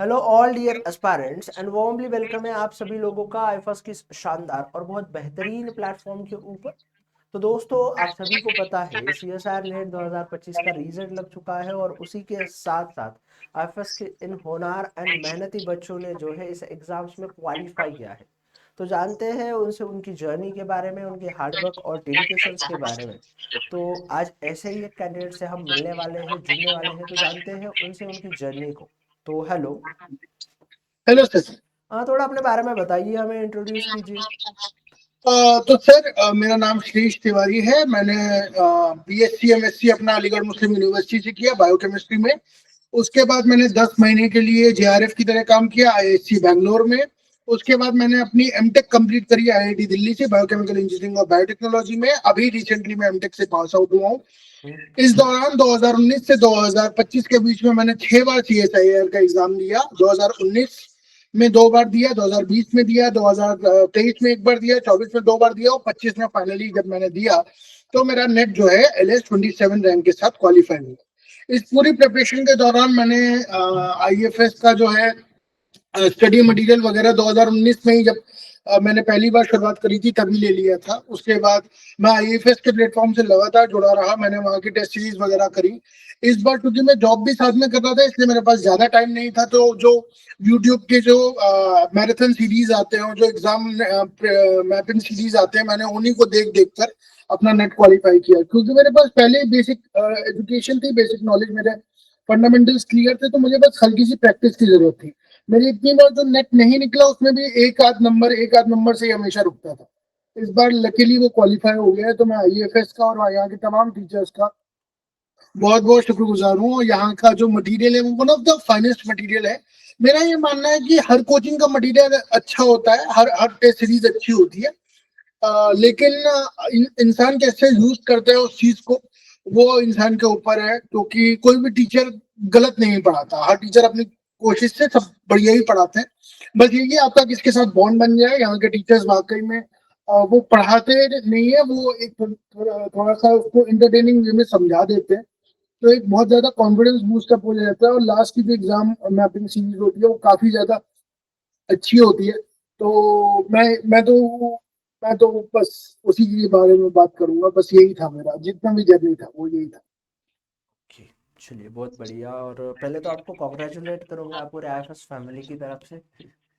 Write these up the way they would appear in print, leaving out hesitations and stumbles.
Hello all dear aspirants and warmly welcome है आप सभी लोगों का आईफस की शानदार और बहुत बेहतरीन प्लेटफॉर्म के ऊपर। तो दोस्तों, आप सभी को पता है सीएसआर नेट 2025 का रिजल्ट लग चुका है और उसी के साथ साथ आईफस के इन होनार एंड मेहनती बच्चों ने जो है इस एग्जाम्स में क्वालिफाई किया है। तो जानते हैं उनसे उनकी जर्नी के बारे में, उनके हार्डवर्क और डेडिकेशन के बारे में। तो आज ऐसे ही एक कैंडिडेट से हम मिलने वाले हैं, जुड़ने वाले हैं, तो जानते हैं उनसे उनकी जर्नी को। तो हेलो। Hello sir. हाँ, थोड़ा अपने बारे में बताइए, हमें इंट्रोड्यूस कीजिए। तो सर मेरा नाम श्रीश तिवारी है। मैंने बीएससी एमएससी अपना अलीगढ़ मुस्लिम यूनिवर्सिटी से किया बायोकेमिस्ट्री में। उसके बाद मैंने 10 महीने के लिए जेआरएफ की तरह काम किया आईआईएससी बैंगलोर में। उसके बाद मैंने अपनी एमटेक कंप्लीट करी आईआईटी दिल्ली से बायोकेमिकल इंजीनियरिंग और बायोटेक्नोलॉजी में। अभी रिसेंटली मैं एमटेक से पास आउट हुआ हूँ। हम्म। इस दौरान 2019 से 2025 के बीच में मैंने 6 बार सीएसआईआर का एग्जाम दिया। 2019 में 2 बार दिया, 2020 में दिया, 2023 में एक बार दिया, 24 में 2 बार दिया और 25 में फाइनली जब मैंने दिया तो मेरा नेट जो है LS27 रैंक के साथ क्वालिफाई हुआ। इस पूरी प्रिपरेशन के दौरान मैंने आईएफएस का जो है स्टडी मटेरियल वगैरह 2019 में ही जब मैंने पहली बार शुरुआत करी थी तभी ले लिया था। उसके बाद मैं आईएफएस के प्लेटफॉर्म से लगातार जुड़ा रहा। मैंने वहाँ की टेस्ट सीरीज वगैरह करी। इस बार क्योंकि मैं जॉब भी साथ में कर रहा था इसलिए मेरे पास ज्यादा टाइम नहीं था। तो जो यूट्यूब के जो मैराथन सीरीज आते हैं और जो एग्जाम मैपिंग सीरीज आते हैं मैंने उन्हीं को देख देख कर अपना नेट क्वालिफाई किया। क्योंकि मेरे पास पहले बेसिक एजुकेशन थी, बेसिक नॉलेज, मेरे फंडामेंटल्स क्लियर थे, तो मुझे बस हल्की सी प्रैक्टिस की जरूरत थी। मेरी इतनी बार जो नेट नहीं निकला उसमें भी एक आध नंबर से ही हमेशा रुकता था। इस बार लकीली वो क्वालिफाई हो गया है। तो मैं आईएफएस का और यहाँ के तमाम टीचर्स का बहुत बहुत शुक्रगुजार हूँ। और यहाँ का जो मटेरियल है वो one of the finest material है। मेरा ये मानना है कि हर कोचिंग का मटेरियल अच्छा होता है, हर हर टेस्ट सीरीज अच्छी होती है। लेकिन इंसान कैसे यूज करता है उस चीज को वो इंसान के ऊपर है। क्योंकि कोई भी टीचर गलत नहीं पढ़ाता, हर टीचर अपनी कोशिश से सब बढ़िया ही पढ़ाते हैं। बस ये कि आपका किसके साथ बॉन्ड बन जाए। यहाँ के टीचर्स वाकई में वो पढ़ाते नहीं है, वो एक थोड़ा सा उसको इंटरटेनिंग वे में समझा देते हैं। तो एक बहुत ज्यादा कॉन्फिडेंस बूस्ट अप हो जाता है। और लास्ट की जो एग्जाम मैपिंग सीरीज होती है वो काफी ज्यादा अच्छी होती है। तो मैं तो बस उसी के बारे में बात करूंगा। बस यही था, मेरा जितना भी जर्नी था वो यही था। ओके, चलिए बहुत बढ़िया। और पहले तो आपको कॉन्ग्रेचुलेट करूंगा पूरे आईएफएस फैमिली की तरफ से।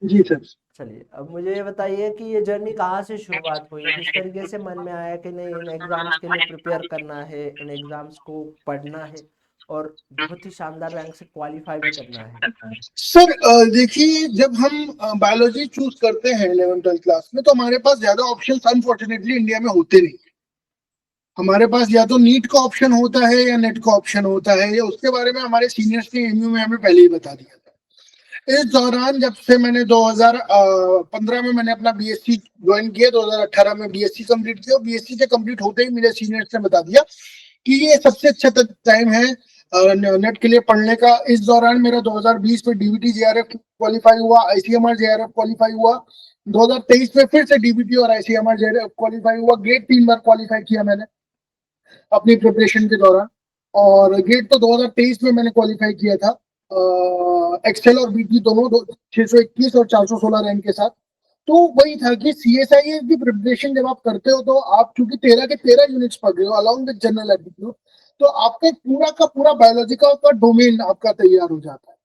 जी सर। चलिए, अब मुझे ये बताइए कि ये जर्नी कहाँ से शुरुआत हुई, किस तरीके से मन में आया कि नहीं इन एग्जाम्स के लिए प्रिपेयर करना है, इन एग्जाम्स को पढ़ना है और बहुत ही शानदार रैंक से क्वालिफाई भी करना है। सर देखिए, जब हम बायोलॉजी चूज करते हैं 11th 12th क्लास में तो हमारे पास ज्यादा ऑप्शन अनफॉर्चुनेटली इंडिया में होते नहीं। हमारे पास या तो नीट का ऑप्शन होता है या नेट का ऑप्शन होता है, या उसके बारे में हमारे सीनियर्स ने एमयू में हमें पहले ही बता दिया था। इस दौरान जब से मैंने 2015 में मैंने अपना बीएससी ज्वाइन किया, 2018 में बीएससी कंप्लीट किया। बीएससी के कंप्लीट होते ही मेरे सीनियर्स ने बता दिया कि ये सबसे अच्छा टाइम है नेट के लिए पढ़ने का। इस दौरान मेरा 2020 में डीबीटी जेआरएफ क्वालिफाई हुआ, आईसीएमआर जेआरएफ क्वालिफाई हुआ। 2023 में फिर से डीबीटी और आईसीएमआर जेआरएफ क्वालिफाई हुआ। गेट 3 बार क्वालिफाई किया मैंने अपनी प्रिपरेशन के दौरान। और गेट तो 2023 में मैंने क्वालिफाई किया था एक्सेल और बीटी दोनों 621 और 416 रैंक के साथ। तो वही था कि सीएसआई की प्रिपरेशन जब आप करते हो तो आप चूंकि 13 के 13 यूनिट्स पढ़ रहे हो अलॉन्ग विद जनरल एप्टीट्यूड, तो आपका पूरा का पूरा बायोलॉजिकल का डोमेन आपका तैयार हो जाता है।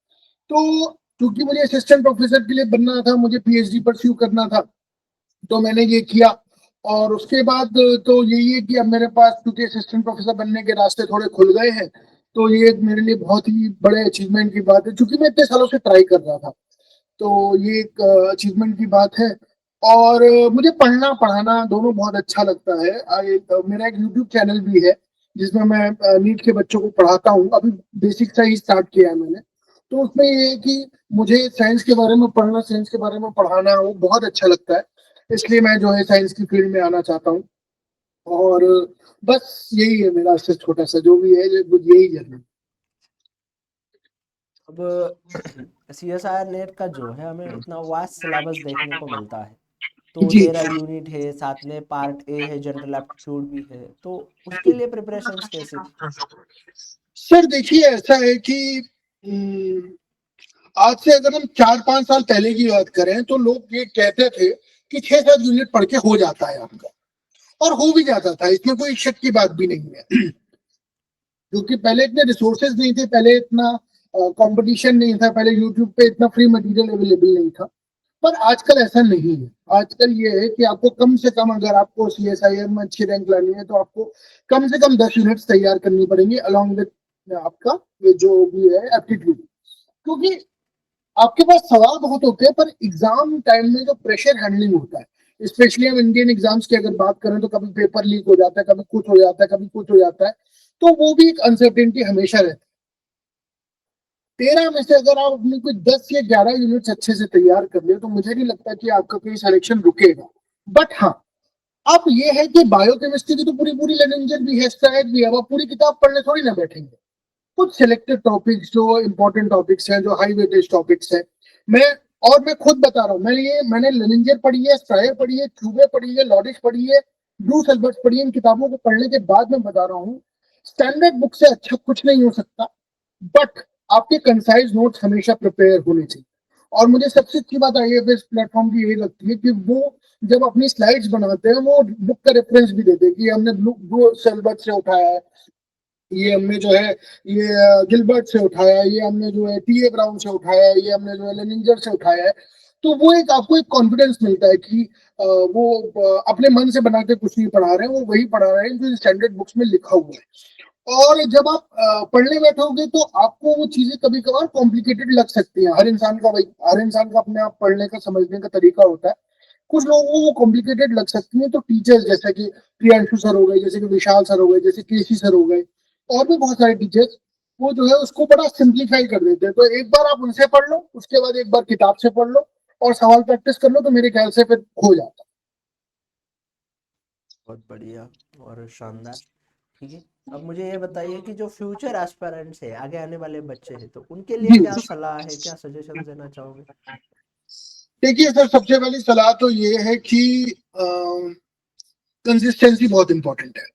तो क्योंकि मुझे असिस्टेंट प्रोफेसर के लिए बनना था, मुझे पीएचडी परस्यू करना था, तो मैंने ये किया। और उसके बाद तो यही है कि अब मेरे पास क्योंकि असिस्टेंट प्रोफेसर बनने के रास्ते थोड़े खुल गए हैं, तो ये मेरे लिए बहुत ही बड़े अचीवमेंट की बात है। क्योंकि मैं इतने सालों से ट्राई कर रहा था, तो ये एक अचीवमेंट की बात है। और मुझे पढ़ना पढ़ाना दोनों बहुत अच्छा लगता है। मेरा एक यूट्यूब चैनल भी है जिसमें मैं नीट के बच्चों को पढ़ाता हूँ। अभी बेसिक से ही स्टार्ट किया है मैंने। तो उसमें ये है कि मुझे साइंस के बारे में पढ़ना, साइंस के बारे में पढ़ाना वो बहुत अच्छा लगता है। इसलिए मैं जो है साइंस की फील्ड में आना चाहता हूँ। और बस यही है मेरा से छोटा सा जो भी है, यही जर्नी। अब सीएसआईआर नेट का जो है हमें इतना वास्ट सिलेबस देखने को मिलता है। तो जी 13 यूनिट है, साथ में पार्ट ए है, जनरल एप्टीट्यूड भी है, तो उसके लिए प्रिपरेशंस कैसे थी? सर देखिए, ऐसा है कि आज से अगर हम 4-5 साल पहले की बात करें तो लोग ये कहते थे कि 6-7 यूनिट पढ़ के हो जाता है आपका, और हो भी जाता था, इसमें कोई शक की बात भी नहीं है। क्योंकि पहले इतने रिसोर्सेज नहीं थे, पहले इतना कंपटीशन नहीं था, पहले यूट्यूब पे इतना फ्री मटेरियल अवेलेबल नहीं था। पर आजकल ऐसा नहीं है। आजकल ये है कि आपको कम से कम, अगर आपको सीएसआईआर में अच्छी रैंक लानी है तो आपको कम से कम 10 यूनिट्स तैयार करनी पड़ेंगी अलॉन्ग विद आपका ये जो भी है एप्टीट्यूड। क्योंकि आपके पास सवाल बहुत होते हैं, पर एग्जाम टाइम में जो प्रेशर हैंडलिंग होता है, स्पेशली हम इंडियन एग्जाम्स की अगर बात करें तो कभी पेपर लीक हो जाता है, कभी कुछ हो जाता है, कभी कुछ हो जाता है, तो वो भी एक अनसर्टेनिटी हमेशा रहती है। 13 में से अगर आप अपनी कोई 10 या 11 यूनिट्स अच्छे से तैयार कर ले तो मुझे नहीं लगता कि आपका कोई सिलेक्शन रुकेगा। बट हाँ, अब ये है कि बायोकेमिस्ट्री की तो पूरी पूरी लेक्चर भी है, शायद भी है, अब आप पूरी किताब पढ़ने थोड़ी ना बैठेंगे। कुछ सिलेक्टेड टॉपिक्स जो इंपॉर्टेंट टॉपिक्स हैं, जो हाई वेटेज टॉपिक्स हैं, मैं मैं खुद बता रहा हूँ, मैंने लेनिंजर पढ़ी है, स्ट्रायर पढ़ी है, क्यूबे पढ़ी है, लॉडिस पढ़ी है, ब्रूस एल्बर्ट्स पढ़ी है। इन किताबों को पढ़ने के बाद मैं बता रहा हूँ, स्टैंडर्ड बुक से अच्छा कुछ नहीं हो सकता। बट आपके कंसाइज नोट्स हमेशा प्रिपेयर होने चाहिए। और मुझे सबसे अच्छी बात आईएफएस प्लेटफॉर्म की यही लगती है कि वो जब अपनी स्लाइड्स बनाते हैं वो बुक का रेफरेंस भी देते हैं कि हमने ब्रूस एल्बर्ट से उठाया है, ये हमने जो है ये गिलबर्ट से उठाया है, ये हमने जो है टीए ब्राउन से उठाया है, ये हमने जो है लेनिंजर से उठाया है। तो वो एक आपको एक कॉन्फिडेंस मिलता है कि वो अपने मन से बना के कुछ नहीं पढ़ा रहे हैं, वो वही पढ़ा रहे हैं जो स्टैंडर्ड बुक्स में लिखा हुआ है। और जब आप पढ़ने बैठोगे तो आपको वो चीजें कभी कभार कॉम्प्लिकेटेड लग सकती हैं। हर इंसान का अपने आप पढ़ने का समझने का तरीका होता है। कुछ लोगों को वो कॉम्प्लिकेटेड लग सकती है, तो टीचर्स जैसे कि प्रियांशु सर हो गए, जैसे कि विशाल सर हो गए, जैसे केसी सर हो गए, और भी बहुत सारे टीचर्स, वो जो है उसको बड़ा सिंप्लीफाई कर देते हैं। तो एक बार आप उनसे पढ़ लो, उसके बाद एक बार किताब से पढ़ लो और सवाल प्रैक्टिस कर लो, तो मेरे ख्याल से फिर हो जाता। बहुत बढ़िया और शानदार। ठीक है, अब मुझे ये बताइए कि जो फ्यूचर एस्पिरेंट्स है, आगे आने वाले बच्चे हैं, तो उनके लिए जी क्या सलाह है, क्या सजेशन देना चाहोगे? देखिए सर, सबसे पहली सलाह तो ये है कि कंसिस्टेंसी बहुत इंपॉर्टेंट है।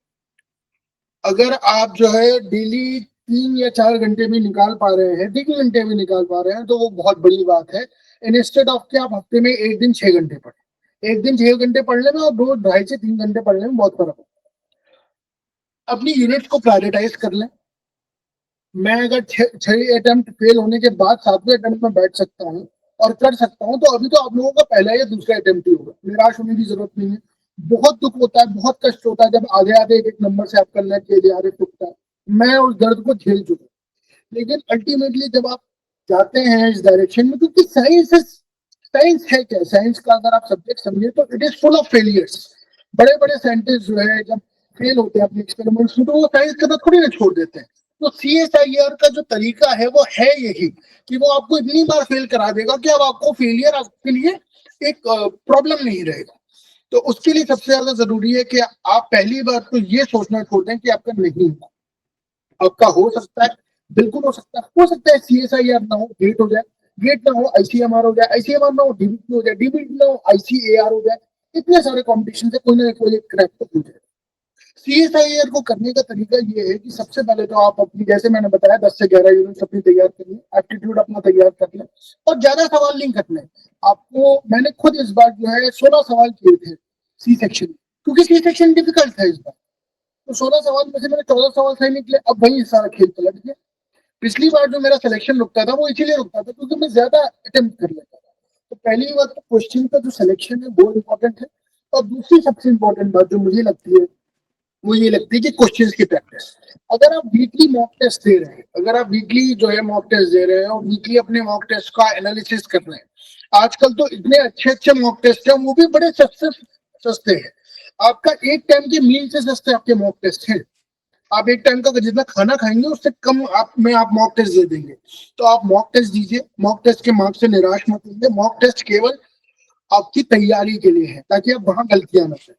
अगर आप जो है डेली 3 या 4 घंटे भी निकाल पा रहे हैं, 3 घंटे भी निकाल पा रहे हैं, तो वो बहुत बड़ी बात है। इंस्टेड ऑफ के आप हफ्ते में एक दिन 6 घंटे पढ़े, एक दिन 6 घंटे पढ़ने में और रोज 2.5 से 3 घंटे पढ़ने में बहुत फर्क है। अपनी यूनिट्स को प्रायोरिटाइज कर लें। मैं अगर 6 अटेम्प्ट फेल होने के बाद 7वें अटेम्प्ट में बैठ सकता हूँ और कर सकता हूँ, तो अभी तो आप लोगों का पहला या दूसरा अटेम्प्ट ही होगा। निराश होने की जरूरत नहीं है। बहुत दुख होता है, बहुत कष्ट होता है जब आधे आधे एक नंबर से आपका लग के आधे टूटता है। मैं उस दर्द को झेल चुका हूँ। लेकिन अल्टीमेटली जब आप जाते हैं इस डायरेक्शन में, क्योंकि साइंस है क्या, साइंस का अगर आप सब्जेक्ट समझे तो it is full of failures. बड़े बड़े साइंटिस्ट जो है जब फेल होते हैं अपने एक्सपेरिमेंट्स में, तो वो साइंस करना थोड़ी ना छोड़ देते हैं। तो सीएसआईआर का जो तरीका है वो है यही कि वो आपको इतनी बार फेल करा देगा कि अब आपको फेलियर आपके लिए एक प्रॉब्लम नहीं रहेगा। तो उसके लिए सबसे ज्यादा जरूरी है कि आप पहली बार तो ये सोचना छोड़ दें कि आपका नहीं होगा। आपका हो सकता है, बिल्कुल हो सकता है सीएसआईआर ना हो, गेट हो जाए, गेट ना हो आईसीएमआर हो जाए, आईसीएमआर ना हो डीबीटी हो जाए, डीबीटी ना हो आईसीएआर हो जाए। इतने सारे कॉम्पिटिशन से कोई ना कोई क्रैक तो हो जाए। सीएसआईआर को करने का तरीका ये है कि सबसे पहले तो आप अपनी, जैसे मैंने बताया, 10 से 11 यूनिट्स अपनी तैयार करिए, एप्टीट्यूड अपना तैयार कर लें और ज्यादा सवाल नहीं करने। आपको मैंने खुद इस बार जो है 16 सवाल किए थे सी सेक्शन, क्योंकि सी सेक्शन डिफिकल्ट था इस बार। तो 16 सवाल में से मेरे 14 सवाल सही निकले। अब वही सारा खेल पलट गया। पिछली बार जो मेरा सिलेक्शन रुकता था वो इसीलिए रुकता था क्योंकि मैं ज्यादा अटेम्प्ट कर लेता था। तो पहली बात तो क्वेश्चन का जो सिलेक्शन है वो इम्पोर्टेंट है। और दूसरी सबसे इम्पोर्टेंट बात जो मुझे लगती है वो ये लगती है कि क्वेश्चंस की प्रैक्टिस। अगर आप वीकली मॉक टेस्ट दे रहे हैं, अगर आप वीकली जो है मॉक टेस्ट दे रहे हैं और वीकली अपने मॉक टेस्ट का एनालिसिस कर रहे हैं, आजकल तो इतने अच्छे अच्छे मॉक टेस्ट हैं, वो भी बड़े सस्ते सस्ते हैं। आपका एक टाइम के मील से सस्ते आपके मॉक टेस्ट हैं। आप एक टाइम का जितना खाना खाएंगे उससे कम आप मॉक टेस्ट दे देंगे। तो आप मॉक टेस्ट दीजिए, मॉक टेस्ट के मार्क्स से निराश मत होइए। मॉक टेस्ट केवल आपकी तैयारी के लिए है ताकि आप वहां गलतियां न करें।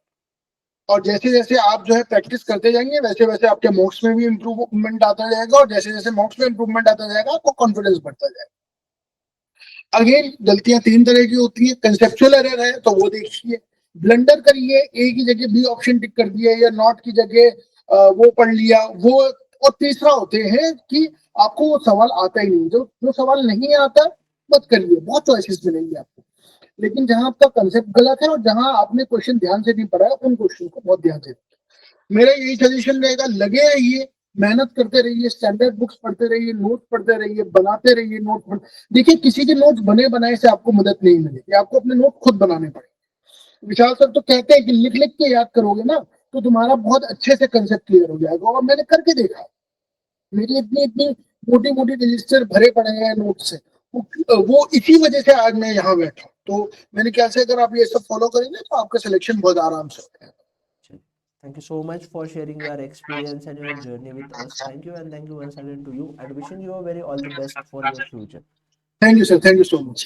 और जैसे जैसे आप जो है प्रैक्टिस करते जाएंगे वैसे वैसे आपके मॉक्स में भी इम्प्रूवमेंट आता जाएगा, और जैसे जैसे मॉक्स में इम्प्रूवमेंट आता जाएगा आपको कॉन्फिडेंस बढ़ता जाएगा। अगेन, गलतियां 3 तरह की होती है। कंसेप्चुअल एरर है तो वो देखिए, ब्लंडर करिए, ए की जगह बी ऑप्शन टिक कर दिया या नॉट की जगह वो पढ़ लिया वो। और तीसरा होते हैं कि आपको वो सवाल आता ही नहीं। जो जो सवाल नहीं आता मत करिए, बहुत चॉइसेस मिलेंगे आपको। लेकिन जहां आपका कंसेप्ट गलत है और जहां आपने क्वेश्चन ध्यान से नहीं पढ़ा है, उन क्वेश्चन को बहुत ध्यान से। मेरा यही सजेशन रहेगा, लगे रहिए, मेहनत करते रहिए, स्टैंडर्ड बुक्स पढ़ते रहिए, नोट्स पढ़ते रहिए, बनाते रहिए नोट। देखिए, किसी के नोट्स बने बनाए से आपको मदद नहीं मिलेगी, आपको अपने नोट खुद बनाने पड़ेंगे। विशाल सर तो कहते हैं कि लिख लिख के याद करोगे ना तो तुम्हारा बहुत अच्छे से कंसेप्ट क्लियर हो जाएगा, और मैंने करके देखा है। मेरी इतनी इतनी मोटी मोटी रजिस्टर भरे पड़े हैं नोट से, वो इसी वजह से आज मैं यहाँ बैठा। तो मैंने क्या से, अगर आप ये सब फॉलो करेंगे तो आपका सिलेक्शन बहुत आराम से होगा। Thank you so much for sharing your experience and your journey with us. Thank you, and thank you once again to you, and wishing you a very all the best for your future. Thank you sir, thank you so much.